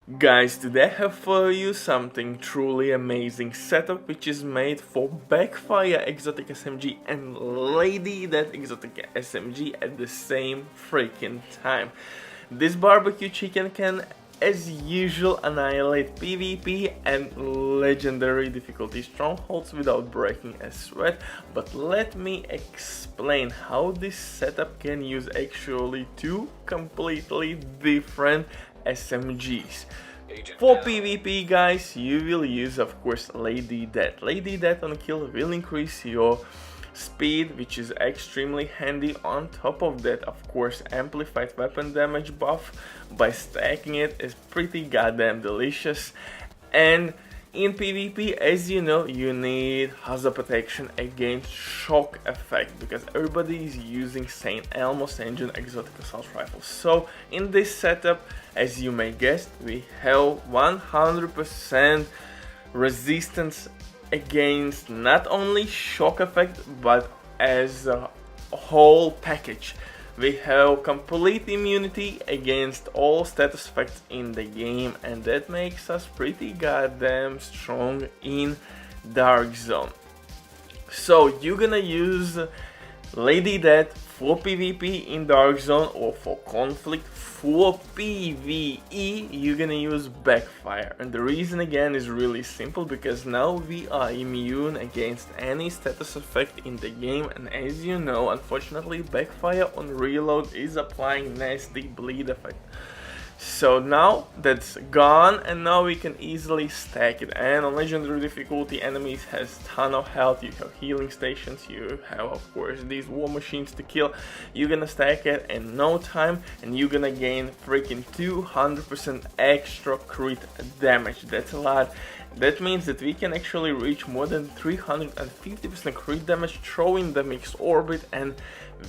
Guys, today I have for you something truly amazing setup which is made for Backfire exotic SMG and Lady that exotic SMG at the same freaking time. This barbecue chicken can as usual annihilate PvP and legendary difficulty strongholds without breaking a sweat, but let me explain how this setup can use actually two completely different SMGs. For PvP guys, you will use of course Lady Death. Lady Death on kill will increase your speed, which is extremely handy. On top of that, of course, amplified weapon damage buff by stacking it is pretty goddamn delicious. And in PvP, as you know, you need hazard protection against shock effect because everybody is using St. Elmo's engine exotic assault rifle. So in this setup, as you may guess, we have 100% resistance against not only shock effect but as a whole package. We have complete immunity against all status effects in the game, and that makes us pretty goddamn strong in Dark Zone. So you're gonna use Lady Death for PvP in Dark Zone, or for conflict. For PvE you're gonna use Backfire, and the reason again is really simple, because now we are immune against any status effect in the game, and as you know, unfortunately Backfire on reload is applying nasty bleed effect. So now that's gone, and now we can easily stack it. And on legendary difficulty, enemies has ton of health, you have healing stations, you have of course these war machines to kill. You're gonna stack it in no time and you're gonna gain freaking 200% extra crit damage. That's a lot. That means that we can actually reach more than 350% crit damage throwing the mixed orbit, and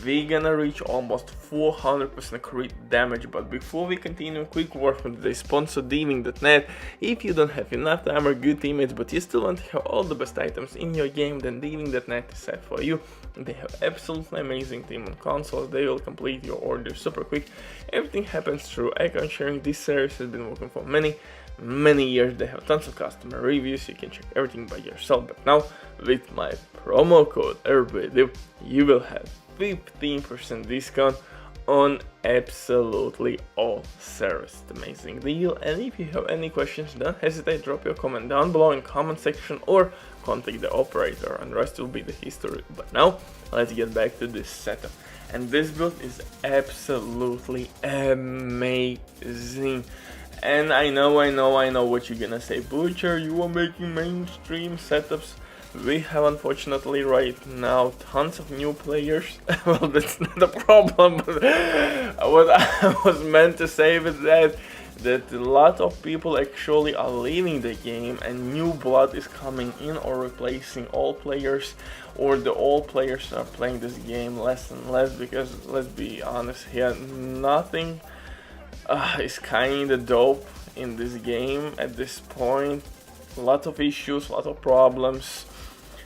we're gonna reach almost 400% crit damage. But before we continue, quick word from the sponsor Diving.net. If you don't have enough time or good teammates but you still want to have all the best items in your game, then Diving.net is set for you. They have absolutely amazing team on consoles. They will complete your order super quick. Everything happens through account sharing. This service has been working for many years. They have tons of customer reviews, you can check everything by yourself. But now with my promo code ERBIDIV you will have 15% discount on absolutely all service. Amazing deal. And if you have any questions, don't hesitate, drop your comment down below in comment section or contact the operator, and the rest will be the history. But now let's get back to this setup, and this build is absolutely amazing. And I know what you're gonna say, Butcher, you are making mainstream setups. We have unfortunately right now tons of new players. Well, that's not a problem, but what I was meant to say with that a lot of people actually are leaving the game and new blood is coming in or replacing old players, or the old players are playing this game less and less, because let's be honest here, nothing is kinda dope in this game at this point. A lot of issues, a lot of problems,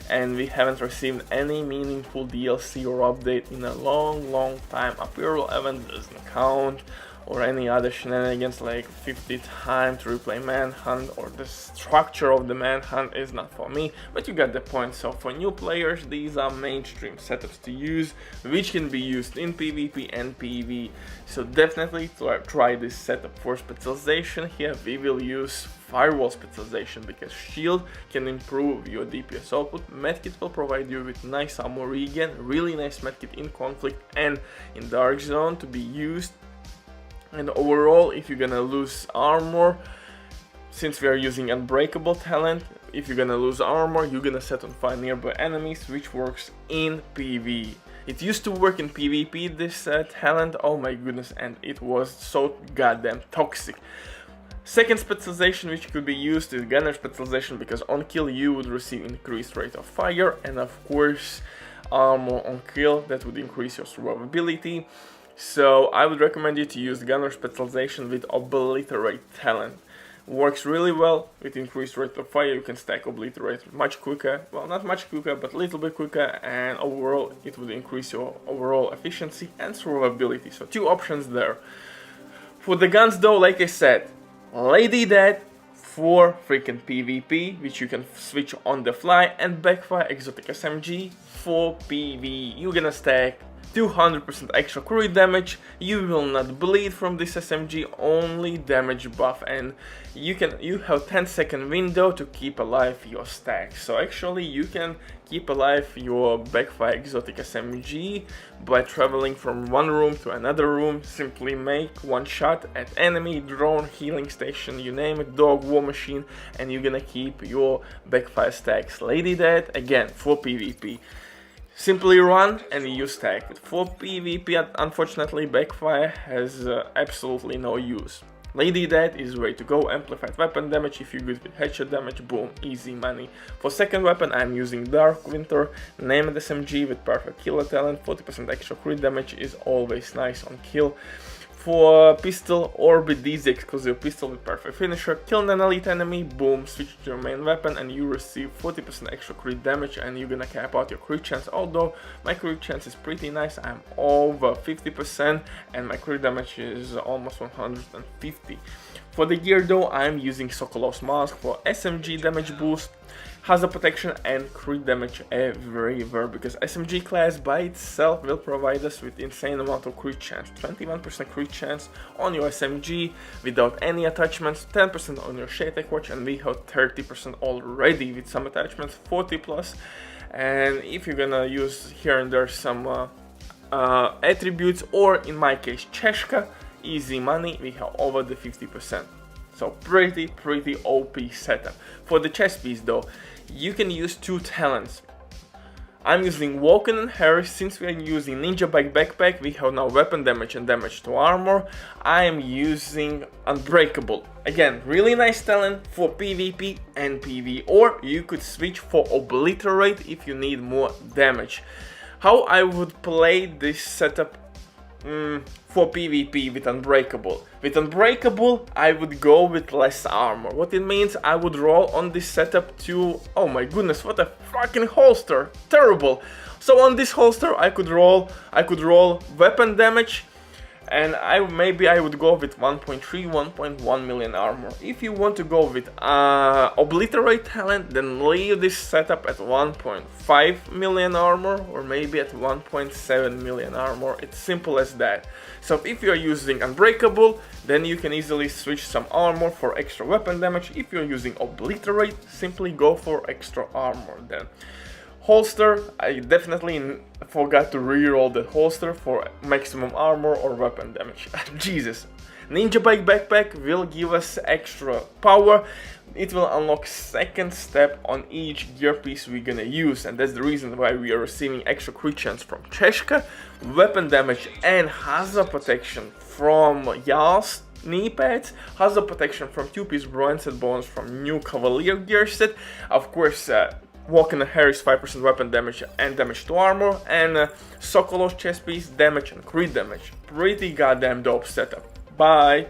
and we haven't received any meaningful DLC or update in a long time. Apparel event doesn't count, or any other shenanigans like 50 times to replay manhunt, or the structure of the manhunt is not for me, but you got the point. So for new players, these are mainstream setups to use, which can be used in PvP and PvE. So definitely try this setup. For specialization here we will use firewall specialization, because shield can improve your DPS output, medkit will provide you with nice ammo regen, really nice medkit in conflict and in Dark Zone to be used. And overall, if you're gonna lose armor, since we are using unbreakable talent, if you're gonna lose armor, you're gonna set on fire nearby enemies, which works in PvE. It used to work in PvP, this talent, oh my goodness, and it was so goddamn toxic. Second specialization which could be used is gunner specialization, because on kill you would receive increased rate of fire, and of course armor on kill, that would increase your survivability. So I would recommend you to use gunner specialization with obliterate talent. Works really well with increased rate of fire. You can stack obliterate much quicker, well, not much quicker but a little bit quicker, and overall it would increase your overall efficiency and survivability. So two options there. For the guns though, like I said, Lady Death for freaking PvP, which you can switch on the fly, and Backfire Exotic SMG for PvE. You're gonna stack 200% extra crit damage, you will not bleed from this SMG, only damage buff, and you have 10-second window to keep alive your stack. So actually you can keep alive your Backfire Exotic SMG by traveling from one room to another room. Simply make one shot at enemy, drone, healing station, you name it, dog, war machine, and you're gonna keep your Backfire stacks. Lady Death again for PvP. Simply run and you stack it. For PvP, unfortunately, Backfire has absolutely no use. Lady Death is way to go. Amplified weapon damage, if you're good with headshot damage, boom, easy money. For second weapon, I'm using Dark Winter, named SMG with perfect killer talent. 40% extra crit damage is always nice on kill. For pistol, Orbit DZ exclusive pistol with perfect finisher, kill an elite enemy, boom, switch to your main weapon and you receive 40% extra crit damage, and you're gonna cap out your crit chance. Although my crit chance is pretty nice, I'm over 50% and my crit damage is almost 150. For the gear though, I'm using Sokolov's Mask for SMG damage boost, hazard protection and crit damage everywhere, because SMG class by itself will provide us with insane amount of crit chance. 21% crit chance on your SMG without any attachments, 10% on your Shatek watch, and we have 30% already with some attachments, 40 plus. And if you're gonna use here and there some attributes, or in my case Cheshka, easy money, we have over the 50%. So pretty OP setup. For the chest piece though, you can use two talents. I'm using Walken and Harris. Since we are using Ninja Bike Backpack, we have now weapon damage and damage to armor. I am using Unbreakable. Again, really nice talent for PvP and PvE, or you could switch for Obliterate if you need more damage. How I would play this setup for PvP with Unbreakable. With Unbreakable, I would go with less armor. What it means, I would roll on this setup to, oh my goodness, what a fucking holster, terrible. So on this holster, I could roll weapon damage, and maybe I would go with 1.3, 1.1 million armor. If you want to go with Obliterate talent, then leave this setup at 1.5 million armor, or maybe at 1.7 million armor. It's simple as that. So if you're using Unbreakable, then you can easily switch some armor for extra weapon damage. If you're using Obliterate, simply go for extra armor then. Holster, I definitely forgot to reroll the holster for maximum armor or weapon damage. Jesus. Ninja Bike Backpack will give us extra power. It will unlock second step on each gear piece we're gonna use, and that's the reason why we are receiving extra crit chance from Cheshka, weapon damage and hazard protection from Yal's knee pads, hazard protection from 2-piece bronze set bonus from new Cavalier gear set, of course Walken and Harris 5% weapon damage and damage to armor, and Sokolov's chest piece damage and crit damage. Pretty goddamn dope setup. Bye!